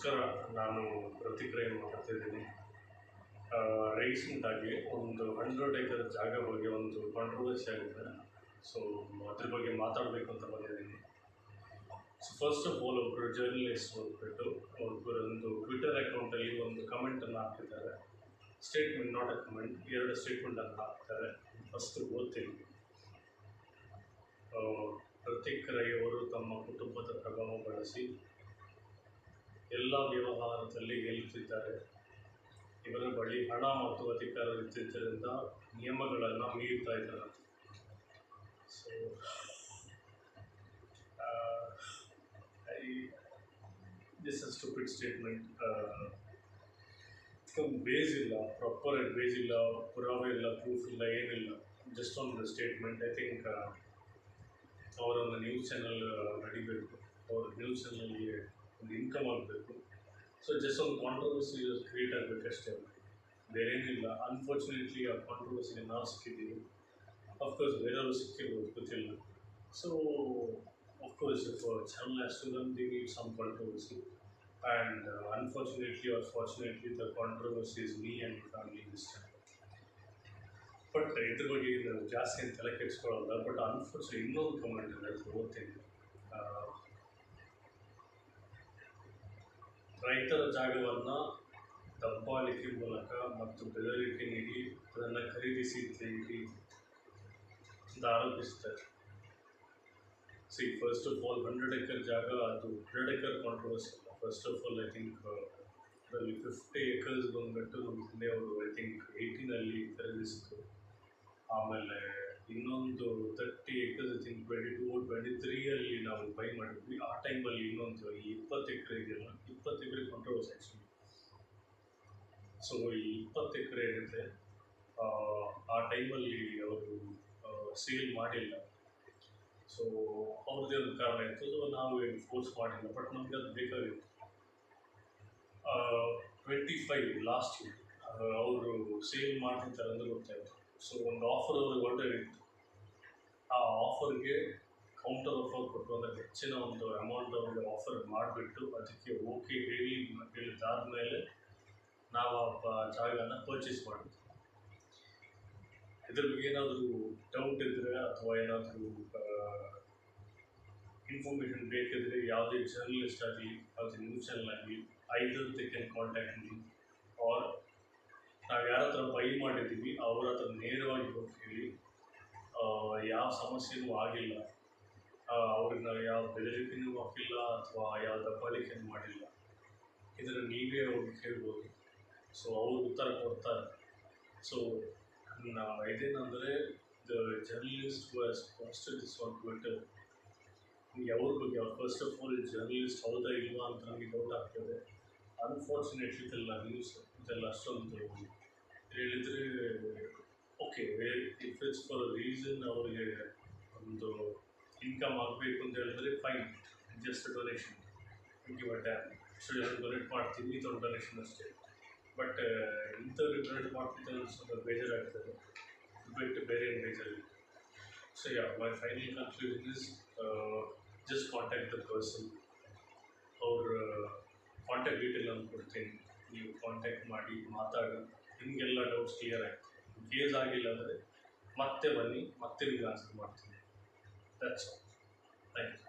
ನಮಸ್ಕಾರ. ನಾನು ಪ್ರತಿಕ್ರಿಯೆ ಮಾಡ್ತಿದ್ದೀನಿ. ರೀಸೆಂಟಾಗಿ ಒಂದು 100 ಎಕರೆ ಜಾಗ ಬಗ್ಗೆ ಒಂದು ಕಾಂಟ್ರವರ್ಸಿ ಆಗಿದೆ. ಸೊ ಅದ್ರ ಬಗ್ಗೆ ಮಾತಾಡಬೇಕು ಅಂತ ಬಂದಿದ್ದೀನಿ. ಸೊ ಫಸ್ಟ್ ಆಫ್ ಆಲ್ ಒಬ್ಬರು ಜರ್ನಲಿಸ್ಟ್ ಹೋಗ್ಬಿಟ್ಟು ಒಬ್ಬರೊಂದು ಟ್ವಿಟರ್ ಅಕೌಂಟಲ್ಲಿ ಒಂದು ಕಮೆಂಟನ್ನು ಹಾಕಿದ್ದಾರೆ. ಸ್ಟೇಟ್ಮೆಂಟ್, ನಾಟ್ ಅ ಕಮೆಂಟ್, 2 ಸ್ಟೇಟ್ಮೆಂಟನ್ನು ಹಾಕ್ತಾರೆ. ಫಸ್ಟ್ ಓದ್ತೀನಿ. ಪ್ರತೀಕ್ ರೈ ಅವರು ತಮ್ಮ ಕುಟುಂಬದ ಪ್ರಭಾವ ಬಳಸಿ ಎಲ್ಲ ವ್ಯವಹಾರದಲ್ಲಿ ಗೆಲ್ಲುತ್ತಿದ್ದಾರೆ. ಇವರ ಬಳಿ ಹಣ ಮತ್ತು ಅಧಿಕಾರ ಇದ್ದಿದ್ದರಿಂದ ನಿಯಮಗಳನ್ನು ಮೀರುತ್ತಾ ಇದ್ದಾರೆ. So this a stupid statement. Base ಇಲ್ಲ, ಪ್ರಾಪರ್ ಬೇಸ್ ಇಲ್ಲ, ಪುರಾವೆ ಇಲ್ಲ, ಪ್ರೂಫ್ ಇಲ್ಲ, ಏನಿಲ್ಲ. ಜಸ್ಟ್ ಒಂದು ಸ್ಟೇಟ್ಮೆಂಟ್. ಐ ಥಿಂಕ್ ಅವರೊಂದು ನ್ಯೂಸ್ ಚಾನಲ್ ನಡಿಬೇಕು, ಅವ್ರ ನ್ಯೂಸ್ ಚಾನಲ್ಗೆ ಒಂದು ಇನ್ಕಮ್ ಆಗಬೇಕು. ಸೊ ಜಸ್ಟ್ ಒಂದು ಕಾಂಟ್ರವರ್ಸಿ ಕ್ರಿಯೇಟ್ ಆಗಬೇಕಷ್ಟೇ, ಬೇರೇನಿಲ್ಲ. ಅನ್ಫಾರ್ಚುನೇಟ್ಲಿ ಆ ಕಾಂಟ್ರವರ್ಸಿಗೆ ನಾವು ಸಿಕ್ಕಿದ್ದೀವಿ. ಅಫ್ಕೋರ್ಸ್ ಬೇರೆಯವರು ಸಿಕ್ಕಿರ್ಬೋದು, ಗೊತ್ತಿಲ್ಲ. So of course if channel has to run, they need some controversy. And unfortunately or fortunately the controversy is me and family this time. But ಇದ್ರ ಬಗ್ಗೆ ನಾನು ಜಾಸ್ತಿ ಅಂತ ತಲೆ ಕೆಡಿಸ್ಕೊಳ್ಳಲ್ಲ. ಬಟ್ ಅನ್ಫಾರ್ಚುನೇಟ್ ಇನ್ನೊಂದು ಕಮೆಂಟ್ ಇದೆ, ಅದು ಓದ್ತೀನಿ. ರೈತರ ಜಾಗವನ್ನು ದಬ್ಬಾಳಿಕೆ ಮೂಲಕ ಮತ್ತು ಬೆದರಿಕೆ ನೀಡಿ ಅದನ್ನು ಖರೀದಿಸಿದ್ದೀರಿ ಅಂತ ಆರೋಪಿಸ್ತಾರೆ. ಸಿ, ಫಸ್ಟ್ ಆಫ್ ಆಲ್ 100 ಎಕರೆ ಜಾಗ, ಅದು 100 ಎಕರೆ ಕಾಂಟ್ರವರ್ಸಿ ಅಲ್ಲ. First of all I think ಅದರಲ್ಲಿ 50 ಎಕರ್ಸ್ ಬಂದುಬಿಟ್ಟು ನಮ್ಮ ತಂದೆಯವರು ಐ ಥಿಂಕ್ 18ರಲ್ಲಿ ಖರೀದಿಸಿದ್ರು. ಆಮೇಲೆ ಇನ್ನೊಂದು 30 ಎಕರ್ಸ್ ಐ ಥಿಂಕ್ 22-23ರಲ್ಲಿ ನಾವು ಬೈ ಮಾಡಿದ್ವಿ. ಆ ಟೈಮಲ್ಲಿ ಇನ್ನೊಂದು 20 ಎಕರೆ ಇದೆಯಲ್ಲ, 20 ಎಕರೆ ಕಾಂಟ್ರವರ್ಸಿ ಆ್ಯಕ್ಚುಲಿ. ಸೊ ಈ 20 ಎಕರೆ ಏನಿದೆ, ಆ ಟೈಮಲ್ಲಿ ಅವರು ಸೇಲ್ ಮಾಡಿಲ್ಲ. ಸೊ ಅವ್ರದ್ದೇ ಒಂದು ಕಾರಣ ಇತ್ತು. ಸೊ ನಾವು ಏನು ಫೋರ್ಸ್ ಮಾಡಿಲ್ಲ, ಬಟ್ ನಮಗೆ ಅದು ಬೇಕಾಗಿತ್ತು. 25 ಲಾಸ್ಟ್ ಇಯರ್ ಅವರು ಸೇಲ್ ಮಾಡ್ತಿರ್ತಾರೆ ಅಂತ ಗೊತ್ತಾಯಿತು. ಸೊ ಒಂದು ಆಫರ್ ಅವ್ರಿಗೆ ಹೊರಟಾಗಿತ್ತು. ಆ ಆಫರ್ಗೆ ಕೌಂಟರ್ ಆಫರ್ ಕೊಟ್ಟು, ಅಂದರೆ ಹೆಚ್ಚಿನ ಒಂದು ಅಮೌಂಟ್ ಅವ್ರಿಗೆ ಆಫರ್ ಮಾಡಿಬಿಟ್ಟು ಅದಕ್ಕೆ ಓಕೆ ಹೇಳಿದ್ದಾದಮೇಲೆ ನಾವು ಆ ಜಾಗನ ಪರ್ಚೇಸ್ ಮಾಡಿದ್ವಿ. ಇದ್ರ ಬಗ್ಗೆ ಏನಾದರೂ ಡೌಟ್ ಇದ್ದರೆ ಅಥವಾ ಏನಾದರೂ ಇನ್ಫಾರ್ಮೇಷನ್ ಬೇಕಿದ್ರೆ ಯಾವುದೇ ಜರ್ನಲಿಸ್ಟ್ ಆಗಲಿ, ಯಾವುದೇ ನ್ಯೂಸ್ ಚಾನಲ್ ಆಗಲಿ, either they can contact me. Or ನಾವು ಯಾರ ಹತ್ರ ಬೈ ಮಾಡಿದ್ದೀವಿ ಅವ್ರ ಹತ್ರ ನೇರವಾಗಿ ಹೋಗಿ ಹೇಳಿ. ಯಾವ ಸಮಸ್ಯೆನೂ ಆಗಿಲ್ಲ, ಅವ್ರನ್ನ ಯಾವ ಬೆದರಿಕೆನೂ ಹಾಕಿಲ್ಲ ಅಥವಾ ಯಾವ ದಬ್ಬಾಳಿಕೆನೂ ಮಾಡಿಲ್ಲ. ಇದನ್ನು ನೀವೇ ಅವ್ರಿಗೆ ಹೇಳ್ಬೋದು. ಸೊ ಅವರು ಉತ್ತರ ಕೊಡ್ತಾರೆ. ಸೊ ಇದೇನೆಂದರೆ the journalist was posted this on Twitter. ಅವ್ರ ಬಗ್ಗೆ ಫಸ್ಟ್ ಆಫ್ ಆಲ್ ಜರ್ನಲಿಸ್ಟ್ ಹೌದಾ ಇಲ್ವಾ ಅಂತ ನಮಗೆ ಡೌಟ್ ಆಗ್ತದೆ. ಅನ್ಫಾರ್ಚುನೇಟ್ಲಿ ಇದೆಲ್ಲ ನ್ಯೂಸ್ ಇದೆಲ್ಲ ಅಷ್ಟೊಂದು ಹೇಳಿದರೆ okay, if it's for reason ಅವರಿಗೆ ಒಂದು ಇನ್ಕಮ್ ಆಗಬೇಕು ಅಂತ ಹೇಳಿದ್ರೆ fine, just donation, give a tan. So donate ಮಾಡ್ತೀವಿ, ಇದೊಂದು ಡೊನೇಷನ್ ಅಷ್ಟೇ. ಬಟ್ ಇಂಥವ್ರಿಗೆ ಡೊನೇಟ್ ಮಾಡ್ತಿದ್ದರೆ ಸ್ವಲ್ಪ ಬೇಜಾರಾಗ್ತದೆ, ಬಿಟ್ಟು ಬೇರೆ ಏನು ಬೇಜಾರಿಲ್ಲ. So my final conclusion is just contact the person. ಅವ್ರ ಕಾಂಟ್ಯಾಕ್ಟ್ ಡೀಟೇಲ್ ನಾನು ಕೊಡ್ತೀನಿ, ನೀವು ಕಾಂಟ್ಯಾಕ್ಟ್ ಮಾಡಿ ಮಾತಾಡಿ ನಿಮಗೆಲ್ಲ ಡೌಟ್ಸ್ ಕ್ಲಿಯರ್ ಆಯಿತು. ಕೇಸ್ ಆಗಿಲ್ಲ ಅಂದರೆ ಮತ್ತೆ ಬನ್ನಿ, ಮತ್ತೆ ನಿಮ್ಗೆ ಆನ್ಸರ್ ಮಾಡ್ತೀನಿ. That's all. Thank you.